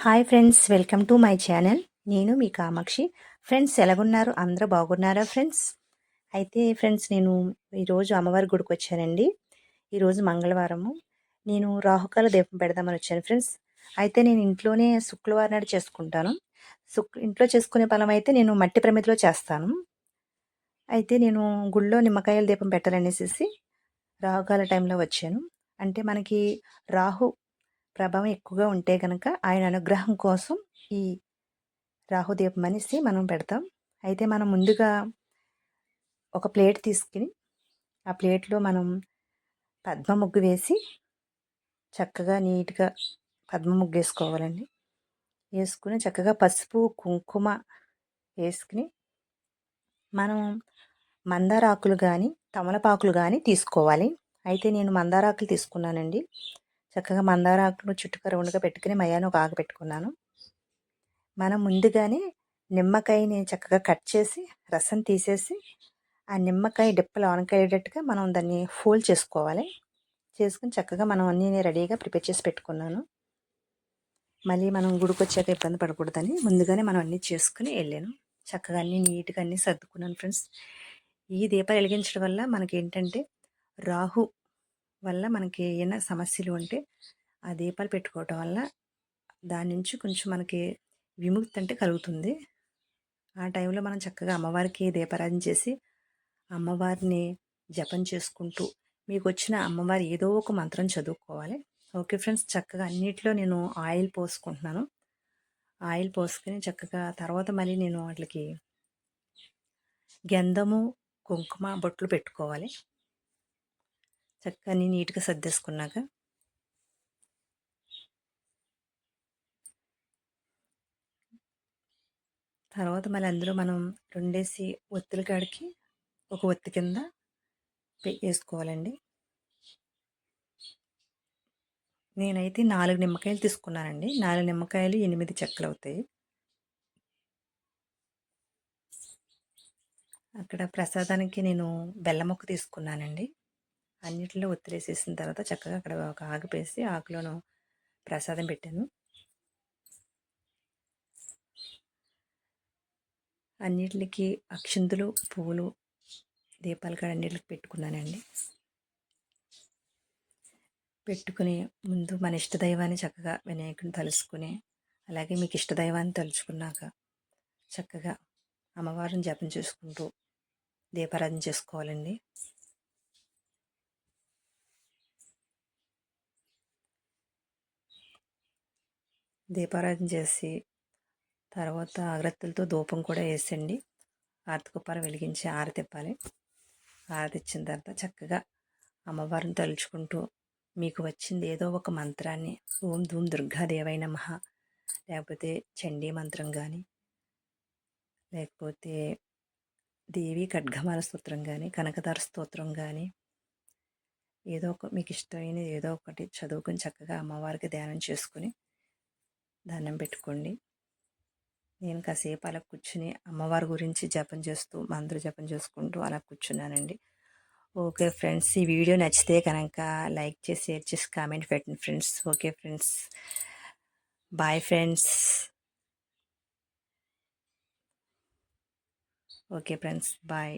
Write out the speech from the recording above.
Hi friends, welcome to my channel. నేను మీ Kamakshi. Friends, ఎలాగున్నారు? అందరూ బాగున్నారా ఫ్రెండ్స్? అయితే ఫ్రెండ్స్, నేను ఈరోజు అమ్మవారి గుడికి వచ్చానండి. ఈరోజు మంగళవారము. నేను రాహుకాల దీపం పెడదామని వచ్చాను ఫ్రెండ్స్. అయితే నేను ఇంట్లోనే శుక్రవారం నాడు చేసుకుంటాను. ఇంట్లో చేసుకునే ఫలం అయితే నేను మట్టి ప్రమిదిలో చేస్తాను. అయితే నేను గుళ్ళో నిమ్మకాయల దీపం పెట్టాలనేసి రాహుకాల టైంలో వచ్చాను. అంటే మనకి రాహు ప్రభావం ఎక్కువగా ఉంటే గనక ఆయన అనుగ్రహం కోసం ఈ రాహుదీపం అనేసి మనం పెడతాం. అయితే మనం ముందుగా ఒక ప్లేట్ తీసుకుని ఆ ప్లేట్లో మనం పద్మ ముగ్గు వేసి చక్కగా నీట్గా పద్మ ముగ్గు వేసుకోవాలండి. వేసుకుని చక్కగా పసుపు కుంకుమ వేసుకుని మనం మందారాకులు కానీ తమలపాకులు కానీ తీసుకోవాలి. అయితే నేను మందారాకులు తీసుకున్నానండి. చక్కగా మందారాకులు చుట్టుక రౌండ్గా పెట్టుకుని మయాన్ని ఒక ఆకు పెట్టుకున్నాను. మనం ముందుగానే నిమ్మకాయని చక్కగా కట్ చేసి రసం తీసేసి ఆ నిమ్మకాయ డిప్పలు ఆనకాయేటట్టుగా మనం దాన్ని ఫోల్డ్ చేసుకోవాలి. చేసుకుని చక్కగా మనం అన్నీ రెడీగా ప్రిపేర్ చేసి పెట్టుకున్నాను. మళ్ళీ మనం గుడికి వచ్చాక ఇబ్బంది పడకూడదని ముందుగానే మనం అన్నీ చేసుకుని వెళ్ళాను. చక్కగా అన్నీ నీట్గా అన్నీ సర్దుకున్నాను ఫ్రెండ్స్. ఈ దీపాలు వెలిగించడం వల్ల మనకి ఏంటంటే రాహు వల్ల మనకి ఏమైనా సమస్యలు ఉంటే ఆ దీపాలు పెట్టుకోవటం వల్ల దాని నుంచి కొంచెం మనకి విముక్తి అంటే కలుగుతుంది. ఆ టైంలో మనం చక్కగా అమ్మవారికి దీపారాధన చేసి అమ్మవారిని జపం చేసుకుంటూ మీకు వచ్చిన అమ్మవారి ఏదో ఒక మంత్రం చదువుకోవాలి. ఓకే ఫ్రెండ్స్, చక్కగా అన్నిట్లో నేను ఆయిల్ పోసుకుంటున్నాను. ఆయిల్ పోసుకొని చక్కగా తర్వాత మళ్ళీ నేను వాటికి గంధము కుంకుమ బొట్లు పెట్టుకోవాలి. చక్కగా అన్నీ నీట్గా సర్దేసుకున్నాక తర్వాత మళ్ళీ అందులో మనం రెండేసి ఒత్తుల కాడికి ఒక ఒత్తి కింద వేసుకోవాలండి. నేనైతే 4 నిమ్మకాయలు తీసుకున్నానండి. 4 నిమ్మకాయలు 8 చెక్కలు అవుతాయి. అక్కడ ప్రసాదానికి నేను బెల్లం ముక్క తీసుకున్నానండి. అన్నిటిలో ఒత్తిరేసేసిన తర్వాత చక్కగా అక్కడ ఒక ఆకు వేసి ఆకులోను ప్రసాదం పెట్టాను. అన్నిటికి అక్షింతలు పువ్వులు దీపాలు కాడ అన్నిటికి పెట్టుకున్నానండి. పెట్టుకుని ముందు మన ఇష్టదైవాన్ని చక్కగా వినాయకుని తలుసుకుని అలాగే మీకు ఇష్టదైవాన్ని తలుచుకున్నాక చక్కగా అమ్మవారిని జపం చేసుకుంటూ దీపారాధన చేసుకోవాలండి. దీపారాధన చేసి తర్వాత అగరత్తులతో ధూపం కూడా వేసండి. ఆరతికొప్పాలు వెలిగించి ఆరతిప్పాలి. ఆరతిచ్చిన తర్వాత చక్కగా అమ్మవారిని తలుచుకుంటూ మీకు వచ్చింది ఏదో ఒక మంత్రాన్ని ఓం ధూమ్ దుర్గాదేవై నమః లేకపోతే చండీ మంత్రం కానీ లేకపోతే దేవి ఖడ్గమాల స్తోత్రం కానీ కనకదార స్తోత్రం కానీ ఏదో ఒక మీకు ఇష్టమైన ఏదో ఒకటి చదువుకుని చక్కగా అమ్మవారికి ధ్యానం చేసుకుని దండం పెట్టుకోండి. నేను కాసేపు అలా కూర్చుని అమ్మవారి గురించి జపం చేస్తూ మంత్ర జపం చేసుకుంటూ అలా కూర్చున్నానండి. ఓకే ఫ్రెండ్స్, ఈ వీడియో నచ్చితే కనుక లైక్ చేసి షేర్ చేసి కామెంట్ పెట్టండి friends. Okay friends, bye friends. Okay friends, bye.